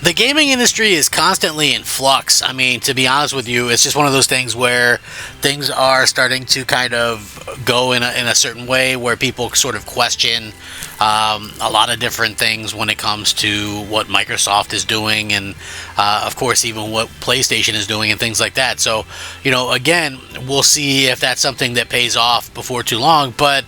The gaming industry is constantly in flux. I mean, to be honest with you, it's just one of those things where things are starting to kind of go in a certain way where people sort of question a lot of different things when it comes to what Microsoft is doing and, of course, even what PlayStation is doing and things like that. So, again, we'll see if that's something that pays off before too long. But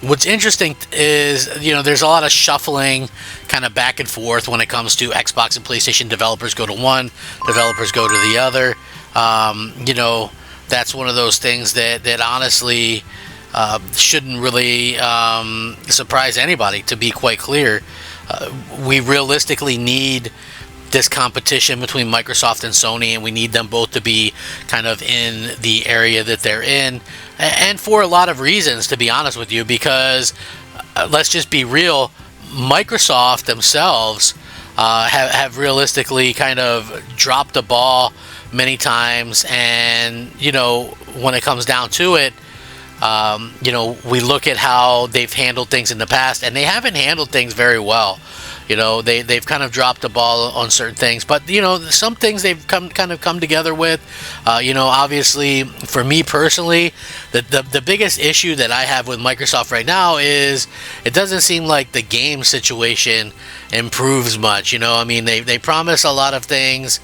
what's interesting is, there's a lot of shuffling kind of back and forth when it comes to Xbox and PlayStation. Developers go to one, developers go to the other. That's one of those things that honestly shouldn't really surprise anybody, to be quite clear. We realistically need this competition between Microsoft and Sony, and we need them both to be kind of in the area that they're in, and for a lot of reasons, to be honest with you, because let's just be real, Microsoft themselves have realistically kind of dropped the ball many times, and when it comes down to it, we look at how they've handled things in the past, and they haven't handled things very well. They've kind of dropped the ball on certain things, but some things they've come together with. Obviously, for me personally, the biggest issue that I have with Microsoft right now is it doesn't seem like the game situation improves much. They promise a lot of things,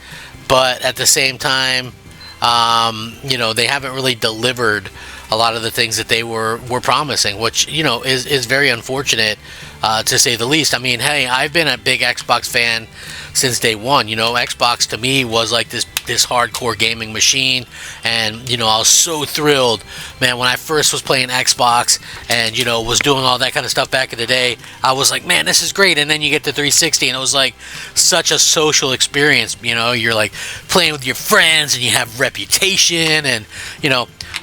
but at the same time, they haven't really delivered a lot of the things that they were promising, which is very unfortunate, to say the least. I mean, hey, I've been a big Xbox fan since day one. Xbox to me was like this hardcore gaming machine, and I was so thrilled, man, when I first was playing Xbox and was doing all that kind of stuff back in the day. I was like, man, this is great. And then you get to 360 and it was like such a social experience. You're like playing with your friends and you have Reputation, and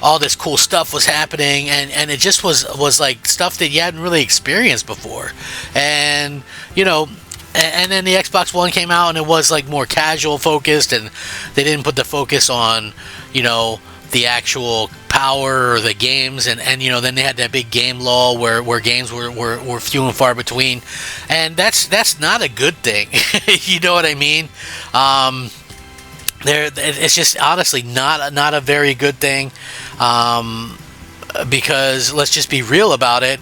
all this cool stuff was happening, and it just was like stuff that you hadn't really experienced before. And and then the Xbox One came out and it was like more casual focused, and they didn't put the focus on the actual power or the games, and then they had that big game lull where games were few and far between, and that's not a good thing. You know what I mean? It's just honestly not a very good thing, because let's just be real about it.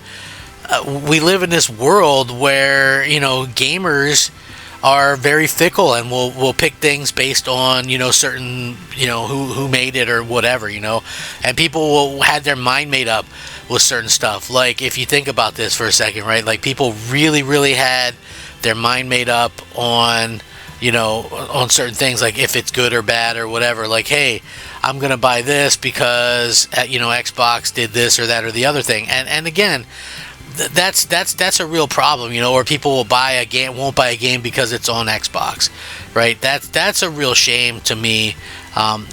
We live in this world where gamers are very fickle, and will pick things based on certain who made it or whatever, and people will have their mind made up with certain stuff. Like, if you think about this for a second, right? Like, people really had their mind made up on on certain things, like if it's good or bad or whatever. Like, hey, I'm gonna buy this because Xbox did this or that or the other thing, and again, that's a real problem, or people won't buy a game because it's on Xbox, right? That's a real shame to me,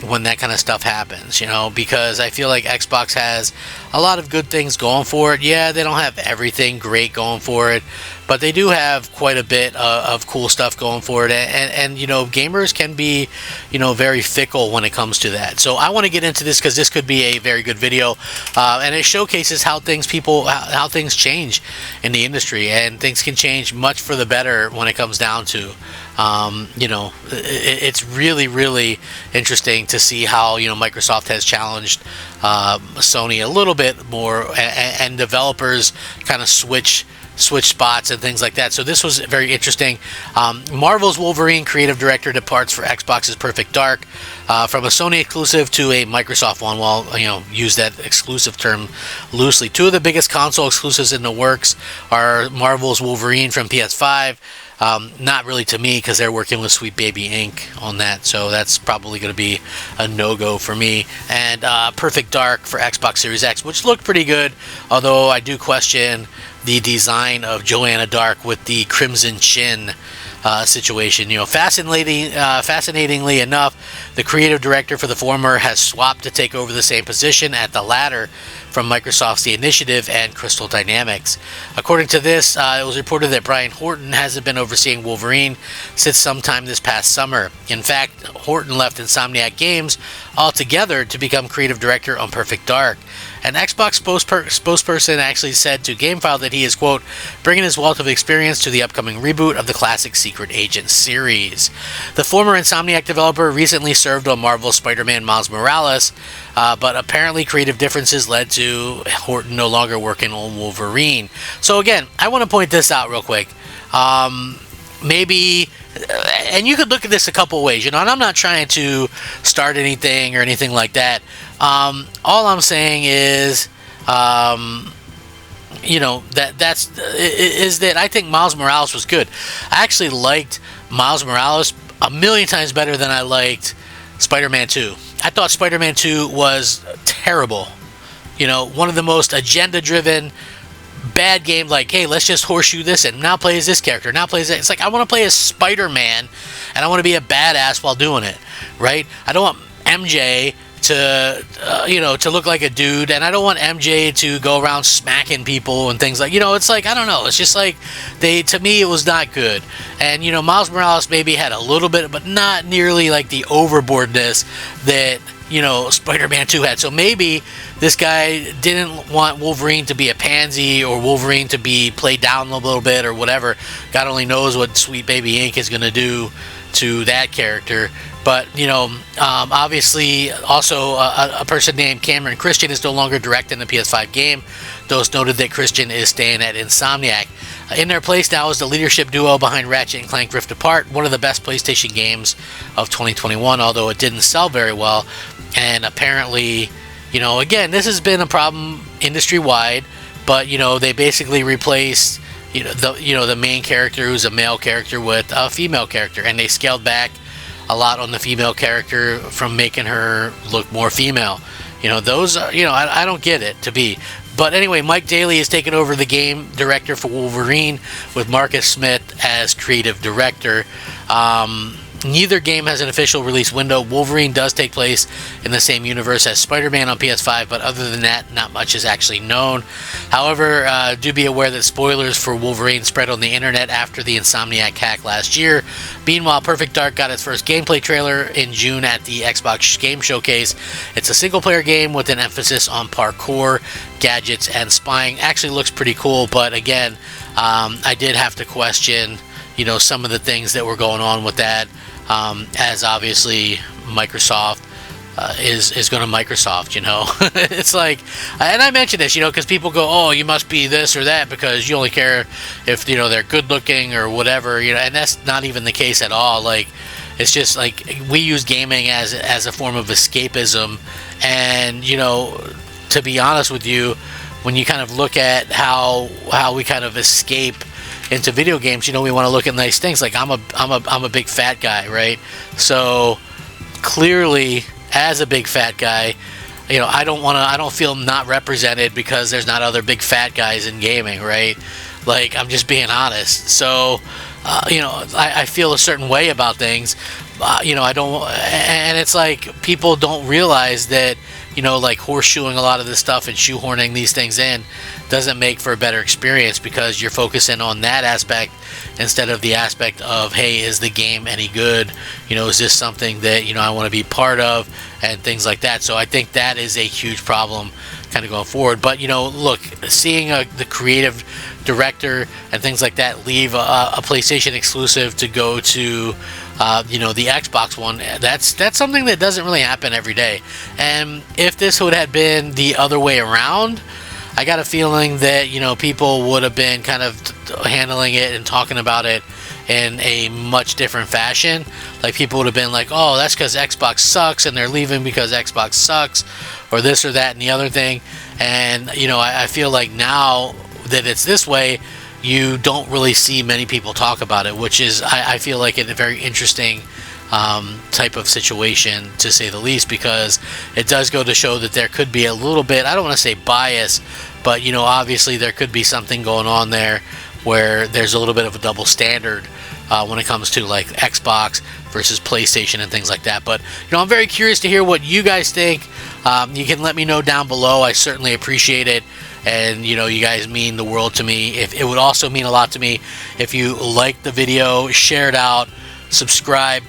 when that kind of stuff happens, because I feel like Xbox has a lot of good things going for it. Yeah, they don't have everything great going for it, but they do have quite a bit of cool stuff going for it, and gamers can be very fickle when it comes to that. So I want to get into this because this could be a very good video, and it showcases how things change in the industry, and things can change much for the better when it comes down to it's really interesting to see how Microsoft has challenged Sony a little bit more, and developers kind of switch spots and things like that. So this was very interesting. Marvel's Wolverine creative director departs for Xbox's Perfect Dark, from a Sony exclusive to a Microsoft one. Well, use that exclusive term loosely. Two of the biggest console exclusives in the works are Marvel's Wolverine from PS5. Not really to me, because they're working with Sweet Baby Inc. on that, so that's probably going to be a no-go for me. And Perfect Dark for Xbox Series X, which looked pretty good, although I do question the design of Joanna Dark with the Crimson Chin situation. Fascinatingly enough, the creative director for the former has swapped to take over the same position at the latter from Microsoft's The Initiative and Crystal Dynamics. According to this, it was reported that Brian Horton hasn't been overseeing Wolverine since sometime this past summer. In fact, Horton left Insomniac Games altogether to become creative director on Perfect Dark. An Xbox spokesperson actually said to GameFile that he is, quote, bringing his wealth of experience to the upcoming reboot of the classic Secret Agent series. The former Insomniac developer recently served on Marvel's Spider-Man Miles Morales, but apparently creative differences led to Horton no longer working on Wolverine. So again, I want to point this out real quick. Maybe, and you could look at this a couple ways, you know, and I'm not trying to start anything or anything like that. All I'm saying is, you know, that I think Miles Morales was good. I actually liked Miles Morales a million times better than I liked Spider-Man 2. I thought Spider-Man 2 was terrible. You know, one of the most agenda-driven bad game, like, hey, let's just horseshoe this and now play as this character, now play as that. It's like, I want to play as Spider-Man and I want to be a badass while doing it, right? I don't want MJ to, you know, to look like a dude, and I don't want MJ to go around smacking people and things like, you know, it's like, I don't know, it's just like, to me, it was not good. And, you know, Miles Morales maybe had a little bit, but not nearly like the overboardness that, you know, Spider-Man 2 had. So maybe this guy didn't want Wolverine to be a pansy or Wolverine to be played down a little bit or whatever. God only knows what Sweet Baby Ink is going to do to that character. But, you know, obviously, also a person named Cameron Christian is no longer directing the PS5 game. Those noted that Christian is staying at Insomniac. In their place now is the leadership duo behind Ratchet & Clank Rift Apart, one of the best PlayStation games of 2021, although it didn't sell very well. And apparently, you know, again, this has been a problem industry-wide, but, you know, they basically replaced, you know, the main character, who's a male character, with a female character, and they scaled back a lot on the female character from making her look more female. You know, those are, you know, I don't get it to be. But anyway, Mike Daly has taken over the game director for Wolverine with Marcus Smith as creative director. Neither game has an official release window. Wolverine does take place in the same universe as Spider-Man on PS5, but other than that, not much is actually known. However, do be aware that spoilers for Wolverine spread on the internet after the Insomniac hack last year. Meanwhile, Perfect Dark got its first gameplay trailer in June at the Xbox Game Showcase. It's a single-player game with an emphasis on parkour, gadgets, and spying. Actually looks pretty cool, but again, I did have to question, you know, some of the things that were going on with that, as obviously Microsoft is going to Microsoft, you know. It's like, and I mentioned this, you know, because people go, oh, you must be this or that because you only care if, you know, they're good looking or whatever, you know, and that's not even the case at all. Like, it's just like, we use gaming as a form of escapism, and, you know, to be honest with you, when you kind of look at how we kind of escape into video games, you know, we want to look at nice things. Like, I'm a big fat guy, right? So clearly, as a big fat guy, you know, I don't feel not represented because there's not other big fat guys in gaming, right? Like, I'm just being honest. So, you know, I feel a certain way about things. You know, I don't, and it's like, people don't realize that, you know, like, horseshoeing a lot of this stuff and shoehorning these things in doesn't make for a better experience because you're focusing on that aspect instead of the aspect of, hey, is the game any good? You know, is this something that, you know, I want to be part of, and things like that. So I think that is a huge problem kind of going forward. But, you know, look, seeing the creative director and things like that leave a PlayStation exclusive to go to, you know, the Xbox One, that's something that doesn't really happen every day. And if this would have been the other way around, I got a feeling that, you know, people would have been kind of handling it and talking about it in a much different fashion. Like, people would have been like, oh, that's because Xbox sucks and they're leaving because Xbox sucks, or this or that and the other thing. And, you know, I feel like now that it's this way, you don't really see many people talk about it, which is, I feel like, a very interesting type of situation, to say the least, because it does go to show that there could be a little bit, I don't want to say bias, but, you know, obviously there could be something going on there where there's a little bit of a double standard when it comes to, like, Xbox versus PlayStation and things like that. But, you know, I'm very curious to hear what you guys think. You can let me know down below. I certainly appreciate it. And, you know, you guys mean the world to me. It would also mean a lot to me if you liked the video, share it out, subscribe,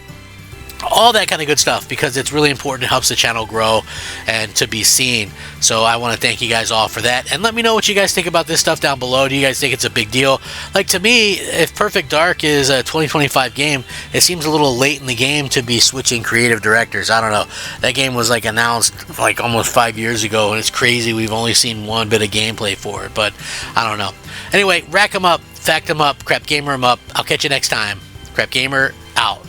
all that kind of good stuff, because it's really important. It helps the channel grow and to be seen. So I want to thank you guys all for that, and let me know what you guys think about this stuff down below. Do you guys think it's a big deal? Like, to me, if Perfect Dark is a 2025 game, it seems a little late in the game to be switching creative directors. I don't know. That game was like announced like almost 5 years ago, and it's crazy we've only seen one bit of gameplay for it, but I don't know. Anyway, rack 'em up, fact 'em up, Crap Gamer 'em up. I'll catch you next time. Crap Gamer out.